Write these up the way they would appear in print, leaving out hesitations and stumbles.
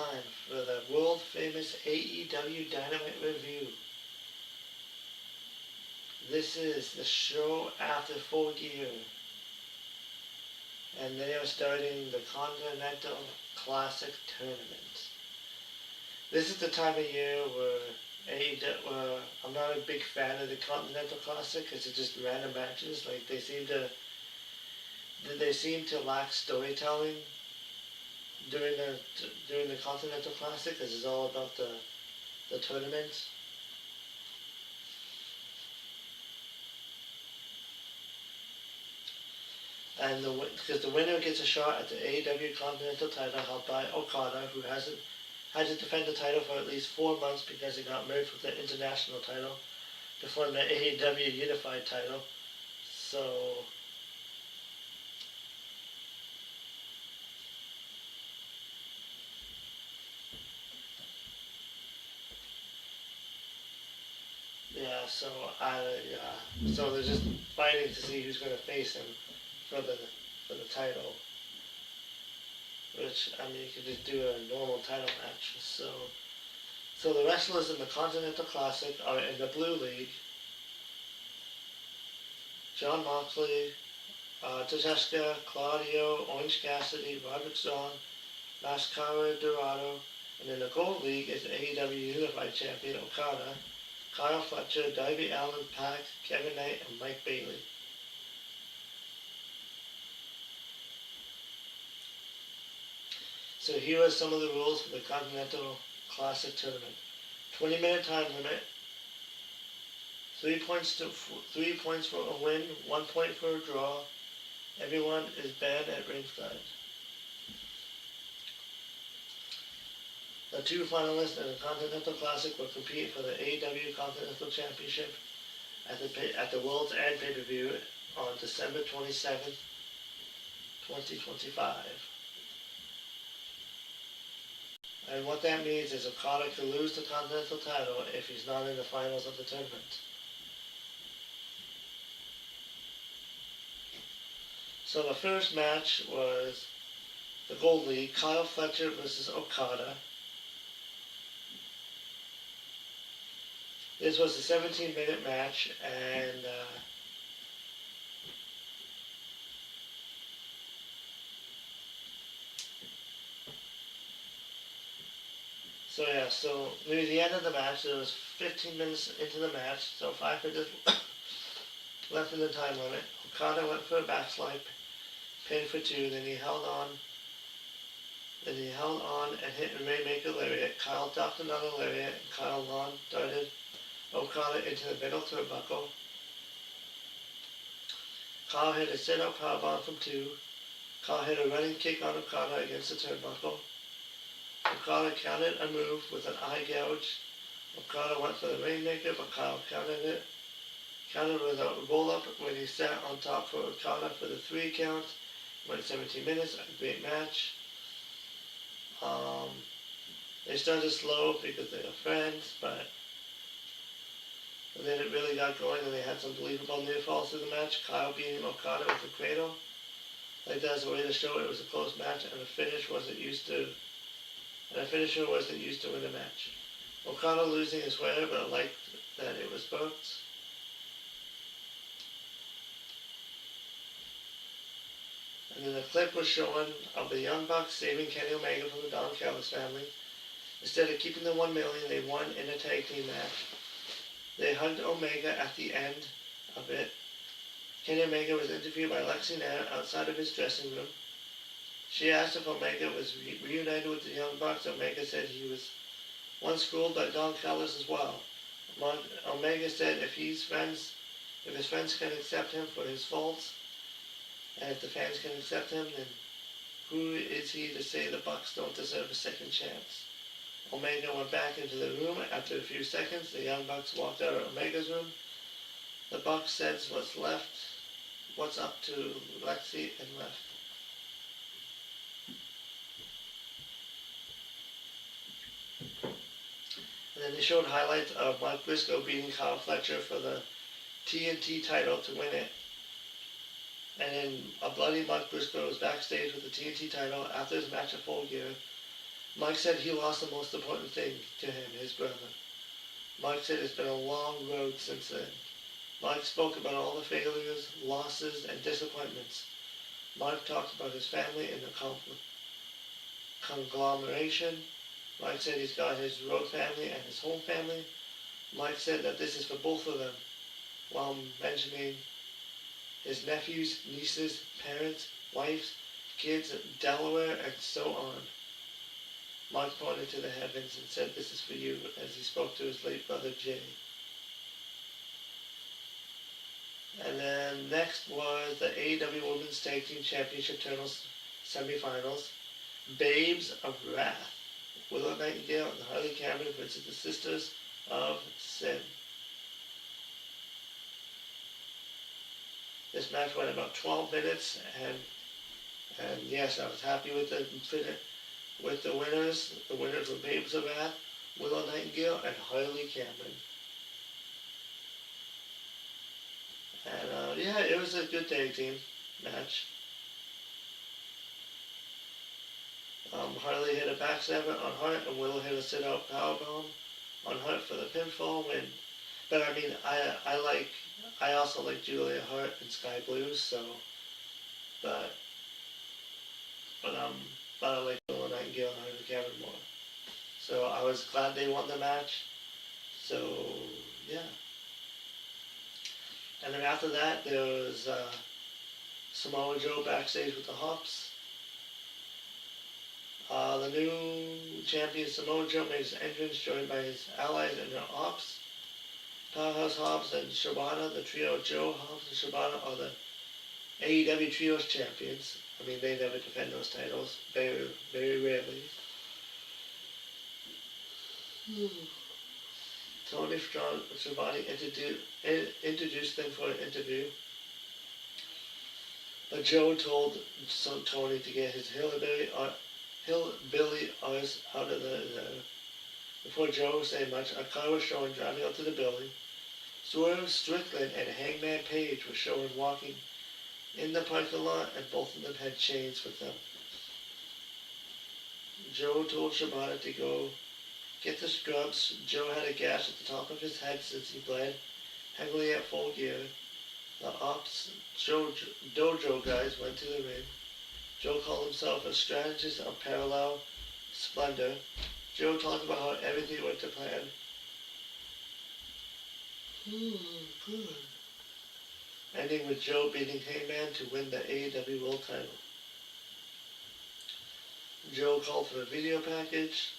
time for the world famous AEW Dynamite review. This is the show after Full Gear, and they are starting the Continental Classic Tournament. This is the time of year where I'm not a big fan of the Continental Classic because it's just random matches. Like they seem to lack storytelling during the Continental Classic because it's all about the tournament. And because the winner gets a shot at the AEW Continental title held by Okada, who hasn't had to defend the title for at least 4 months because he got merged with the international title to form the AEW Unified title. So so they're just fighting to see who's going to face him for the title. Which, I mean, you could just do a normal title match. So the wrestlers in the Continental Classic are in the Blue League: Jon Moxley, Tedesca, Claudio, Orange Cassidy, Roderick Strong, Mascara Dorado, and in the Gold League is AEW Unified Champion Okada, Kyle Fletcher, Darby Allin, Pac, Kevin Knight, and Mike Bailey. So here are some of the rules for the Continental Classic Tournament. 20-minute time limit. 3 points for a win, 1 point for a draw. Everyone is banned at ringside. The 2 finalists in the Continental Classic will compete for the AEW Continental Championship at the World's End pay-per-view on December 27th, 2025. And what that means is Okada could lose the Continental title if he's not in the finals of the tournament. So the first match was the Gold League, Kyle Fletcher versus Okada. This was a 17-minute match, and so near the end of the match, there was 15 minutes into the match, so 5 minutes left in the time limit. Okada went for a backslide, pinned for 2, then he held on and hit a Rainmaker lariat. Kyle ducked another lariat, and Kyle lawn darted Okada into the middle turnbuckle. Kyle hit a sit-up powerbomb from 2. Kyle hit a running kick on Okada against the turnbuckle. Okada countered a move with an eye gouge. Okada went for the Rainmaker, but Kyle countered it. Countered with a roll-up when he sat on top for Okada for the 3 count. Went 17 minutes, a great match. They started slow because they were friends, but then it really got going and they had some believable near falls through the match. Kyle beating Okada with a cradle. Like that's the way to show it was a close match, and the finisher wasn't used to win the match. Okada losing is rare, but I liked that it was booked. And then the clip was showing of the Young Bucks saving Kenny Omega from the Don Callis family. Instead of keeping the $1 million, they won in a tag team match. They hugged Omega at the end of it. Kenny Omega was interviewed by Lexi Nair outside of his dressing room. She asked if Omega was reunited with the Young Bucks. Omega said he was once schooled by Don Callis as well. Omega said if his friends can accept him for his faults, and if the fans can accept him, then who is he to say the Bucks don't deserve a second chance? Omega went back into the room. After a few seconds, the Young Bucks walked out of Omega's room. The Bucks said what's up to Lexi, and left. And then they showed highlights of Mark Briscoe beating Kyle Fletcher for the TNT title to win it. And then a bloody Mark Briscoe was backstage with the TNT title after his match at Full Gear. Mike said he lost the most important thing to him, his brother. Mike said it's been a long road since then. Mike spoke about all the failures, losses, and disappointments. Mike talked about his family and the conglomeration. Mike said he's got his road family and his home family. Mike said that this is for both of them, while mentioning his nephews, nieces, parents, wives, kids, Delaware, and so on. Mike pointed to the heavens and said, "This is for you," as he spoke to his late brother Jay. And then next was the AEW Women's Tag Team Championship Tournament semifinals. Babes of Wrath. Willow Nightingale and Harley Cameron versus the Sisters of Sin. This match went about 12 minutes, and yes, I was happy with the winners. The winners were Babes of Wrath, Willow Nightingale, and Harley Cameron. And yeah, it was a good tag team match. Harley hit a backstabber on Hart, and Willow hit a sit-out powerbomb on Hart for the pinfall win. But I mean, I also like Julia Hart and Sky Blues, so, but I like Willow Nightingale and Harley Cameron more. So I was glad they won the match. So yeah. And then after that, there was Samoa Joe backstage with the Hops. The new champion Samoa Joe made his entrance, joined by his allies and their Ops. Powerhouse Hobbs and Shibata, the trio Joe, Hobbs, and Shibata are the AEW Trios champions. I mean, they never defend those titles, very, very rarely. Tony Schiavone introduced them for an interview. But Joe told Tony to get his hillbilly arse out of the. Before Joe said much, a car was shown driving out to the building. Swerve Strickland and Hangman Page were shown walking in the parking lot, and both of them had chains with them. Joe told Shibata to go get the scrubs. Joe had a gash at the top of his head since he bled heavily at Full Gear. The Ops Dojo guys went to the ring. Joe called himself a strategist of parallel splendor. Joe talked about how everything went to plan. Good. Ending with Joe beating Hangman to win the AEW World title. Joe called for a video package.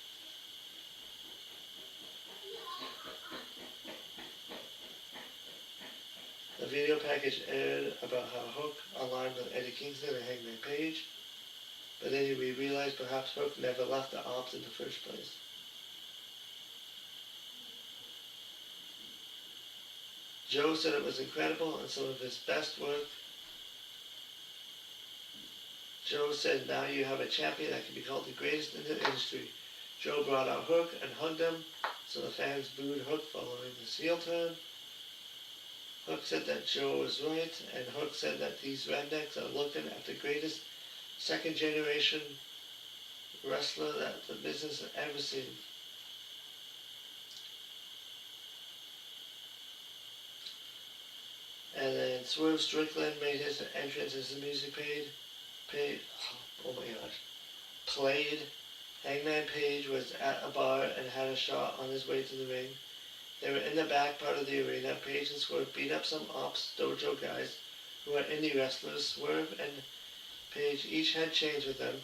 The video package aired about how Hook aligned with Eddie Kingston and Hangman Page, but then we realized perhaps Hook never left the Ops in the first place. Joe said it was incredible and some of his best work. Joe said, "Now you have a champion that can be called the greatest in the industry." Joe brought out Hook and hugged him, so the fans booed Hook following his heel turn. Hook said that Joe was right, and Hook said that these rednecks are looking at the greatest second-generation wrestler that the business has ever seen. And then Swerve Strickland made his entrance as the music played. Hangman Page was at a bar and had a shot on his way to the ring. They were in the back part of the arena. Page and Swerve beat up some Ops Dojo guys who are indie wrestlers. Swerve and Page each had chains with them.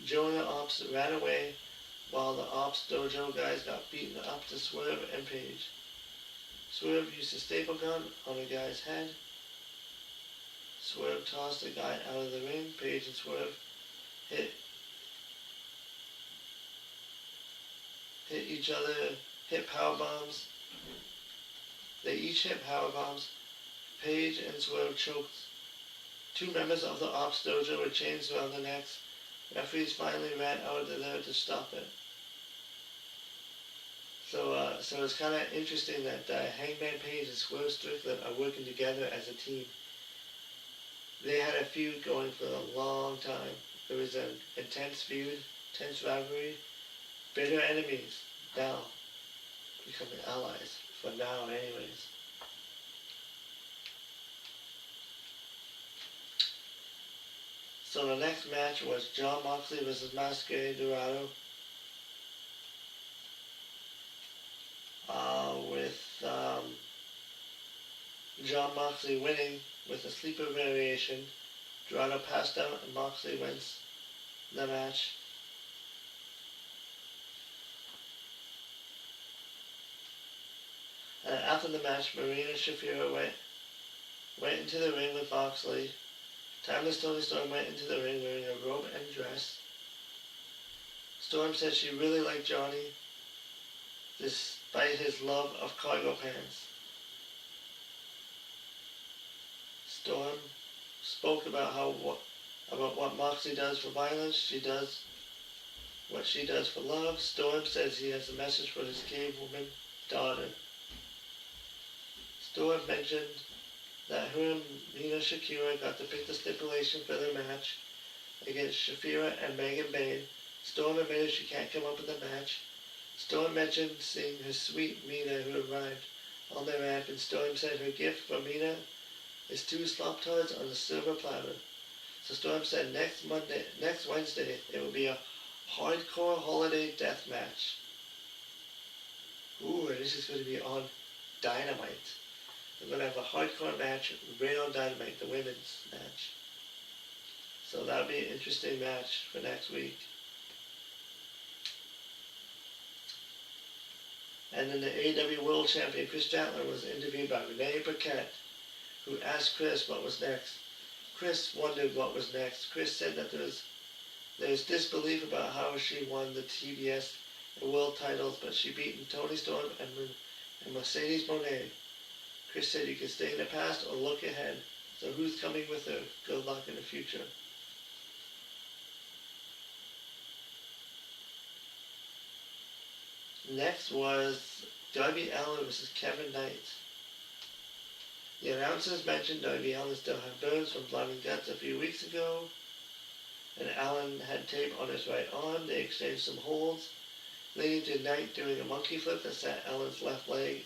Joe and the Ops ran away while the Ops Dojo guys got beaten up to Swerve and Page. Swerve used a staple gun on a guy's head. Swerve tossed the guy out of the ring. Page and Swerve hit each other, hit power bombs. They each hit power bombs. Page and Swerve choked two members of the Ops Dojo with chains around their necks. Referees finally ran out of there to stop it. So it's kind of interesting that Hangman Page and Swerve Strickland are working together as a team. They had a feud going for a long time. There was an intense feud, intense rivalry, bitter enemies now becoming allies, for now anyways. So the next match was Jon Moxley versus Masquerade Dorado, with Jon Moxley winning with a sleeper variation. Dorado passed out and Moxley wins the match. And after the match, Marina Shafir went into the ring with Moxley. Timeless Toni Storm went into the ring wearing a robe and dress. Storm said she really liked Johnny, despite his love of cargo pants. Storm spoke about what Moxley does for violence. She does what she does for love. Storm says he has a message for his cave woman daughter. Storm mentioned that her and Nina Shakira got to pick the stipulation for their match against Shafira and Megan Bayne. Storm admitted she can't come up with a match. Storm mentioned seeing her sweet Mina who arrived on the ramp, and Storm said her gift for Mina is 2 slop tarts on a silver platter. So Storm said next Wednesday, it will be a hardcore holiday death match. Ooh, and this is going to be on Dynamite. They're going to have a hardcore match right on Dynamite, the women's match. So that'll be an interesting match for next week. And then the AEW World Champion Chris Statler was interviewed by Renee Paquette, who asked Chris what was next. Chris wondered what was next. Chris said that there was disbelief about how she won the TBS and World titles, but she beat Toni Storm and Mercedes Moné. Chris said you can stay in the past or look ahead. So who's coming with her? Good luck in the future. Next was Darby Allin versus Kevin Knight. The announcers mentioned Darby Allin still had burns from blood and guts a few weeks ago, and Allin had tape on his right arm. They exchanged some holds, leading to Knight doing a monkey flip that sent Allin's left leg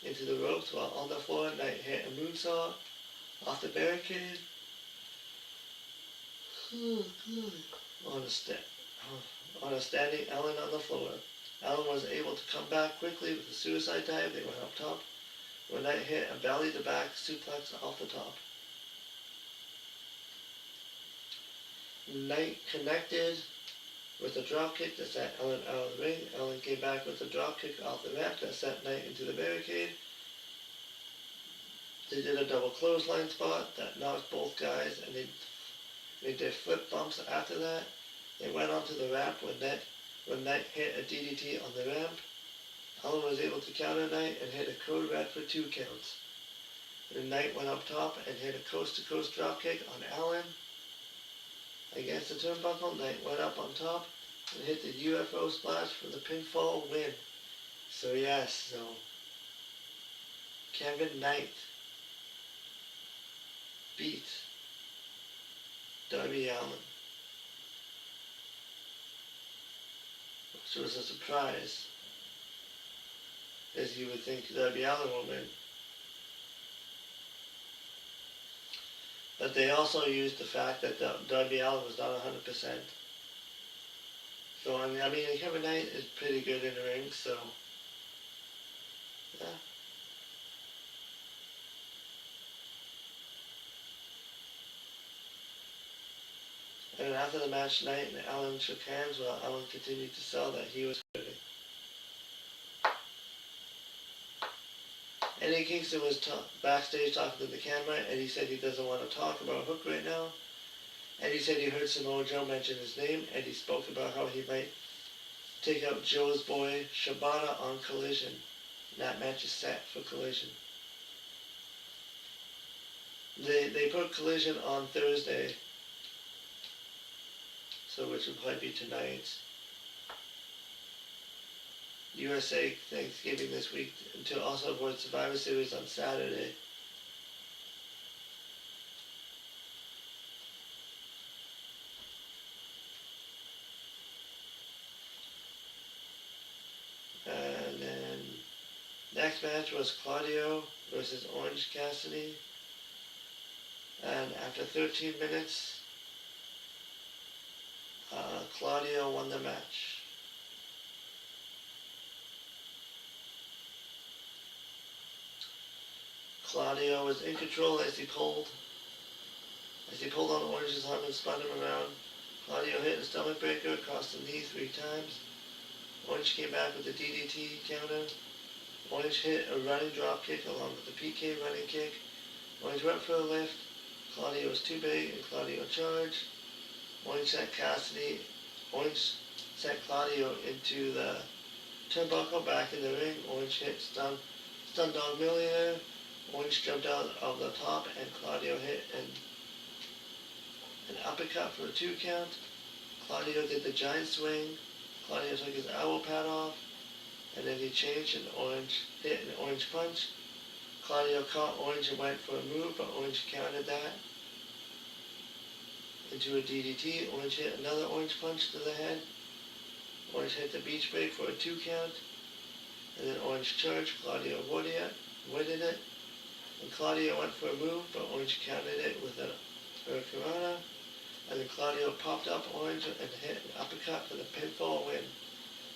into the ropes, while on the floor, Knight hit a moonsault off the barricade on a standing Allin on the floor. Allin was able to come back quickly with a suicide dive. They went up top, where Knight hit a belly-to-back suplex off the top. Knight connected with a dropkick that sent Allin out of the ring. Allin came back with a dropkick off the ramp that sent Knight into the barricade. They did a double clothesline spot that knocked both guys, and they did flip bumps after that. They went onto the ramp when Knight hit a DDT on the ramp. Allin was able to counter Knight and hit a code red for 2 counts. Then Knight went up top and hit a coast-to-coast dropkick on Allin. Against the turnbuckle, Knight went up on top and hit the UFO splash for the pinfall win. So yes, Kevin Knight beat Darby Allin, which was a surprise, as you would think Darby Allin will win. But they also used the fact that Darby Allin was not 100%. So, I mean, Kevin Knight is pretty good in the ring, so, yeah. And after the match, Knight and Allin shook hands while Allin continued to sell that he was quitting. Eddie Kingston was backstage talking to the camera, and he said he doesn't want to talk about Hook right now. And he said he heard Samoa Joe mention his name, and he spoke about how he might take out Joe's boy Shibata on Collision. And that match is set for Collision. They put Collision on Thursday, so which will probably be tonight. USA Thanksgiving this week, until also avoid Survivor Series on Saturday. Next match was Claudio versus Orange Cassidy. And after 13 minutes, Claudio won the match. Claudio was in control as he pulled on Orange's arm and spun him around. Claudio hit a stomach breaker across the knee 3 times. Orange came back with a DDT counter. Orange hit a running drop kick along with the PK running kick. Orange went for a lift. Claudio was too big and Claudio charged. Orange sent Claudio into the turnbuckle back in the ring. Orange hit stun dog millionaire. Orange jumped out of the top and Claudio hit an uppercut for a 2 count. Claudio did the giant swing. Claudio took his elbow pad off, and then he changed and Orange hit an orange punch. Claudio caught Orange and went for a move, but Orange countered that into a DDT. Orange hit another orange punch to the head. Orange hit the beach break for a 2 count, and then Orange charged. Claudio avoided it, and Claudio went for a move, but Orange countered it with a Hurricanrana. And then Claudio popped up Orange and hit an uppercut for the pinfall win.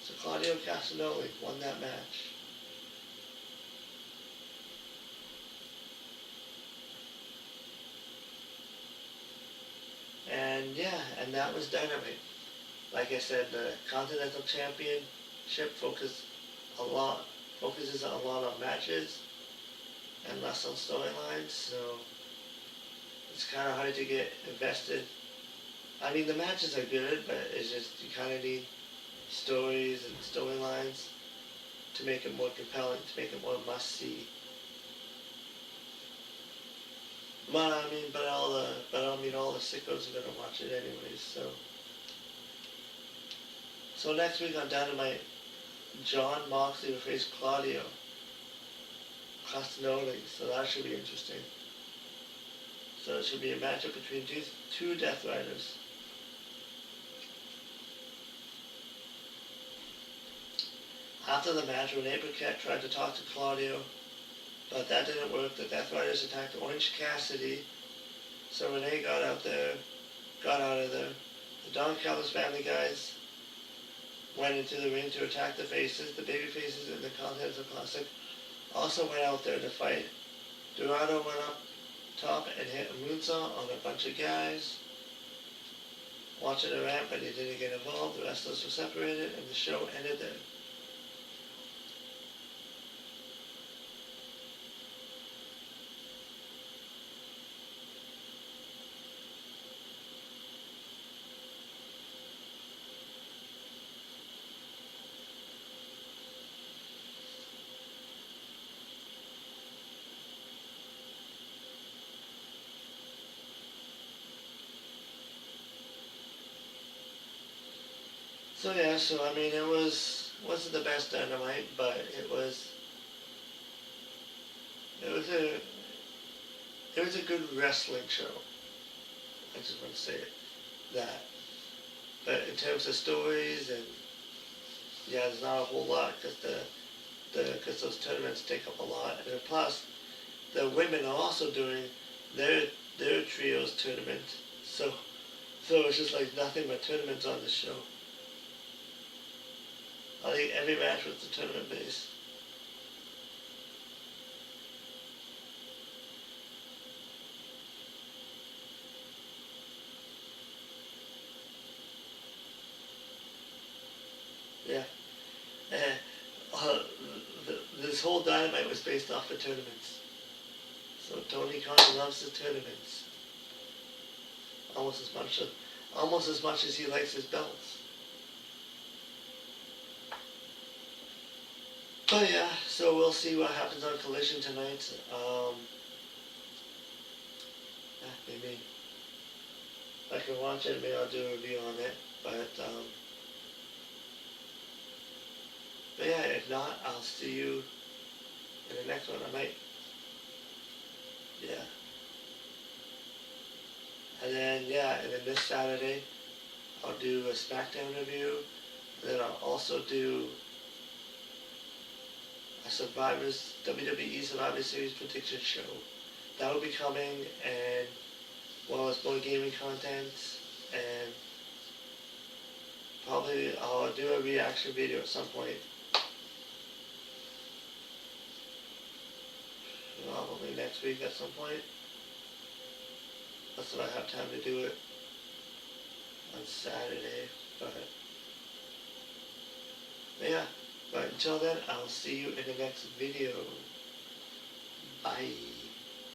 So Claudio Castagnoli won that match. And yeah, and that was Dynamite. Like I said, the Continental Championship focuses a lot on matches and less on storylines, so it's kind of hard to get invested. I mean, the matches are good, but it's just you kind of need stories and storylines to make it more compelling, to make it more must-see. But all the sickos are gonna watch it anyways. So next week on Dynamite, John Moxley will face Claudio Castagnoli, so that should be interesting. So it should be a matchup between two Death Riders. After the match, Renee Paquette tried to talk to Claudio, but that didn't work. The Death Riders attacked Orange Cassidy, so Renee got out of there. The Don Callis family guys went into the ring to attack the faces. The baby faces in the Continental Classic also went out there to fight. Dorado went up top and hit a moonsault on a bunch of guys watching the ramp, but he didn't get involved. The wrestlers were separated, and the show ended there. So yeah, it wasn't the best Dynamite, but it was a good wrestling show. I just want to say that. But in terms of stories and yeah, there's not a whole lot because those tournaments take up a lot, and plus the women are also doing their trios tournament. So it's just like nothing but tournaments on the show. I think every match was the tournament base. Yeah. This whole Dynamite was based off of tournaments. So Tony Khan loves the tournaments. Almost as much as he likes his belts. But yeah, so we'll see what happens on Collision tonight. Maybe if I can watch it, maybe I'll do a review on it. But yeah, if not, I'll see you in the next one. I might, yeah. And then this Saturday, I'll do a SmackDown review. And then I'll also do a WWE Survivor Series prediction show. That will be coming, and well as more gaming content, and probably I'll do a reaction video at some point. Probably next week at some point. That's when I have time to do it. On Saturday. But yeah. But until then, I'll see you in the next video. Bye.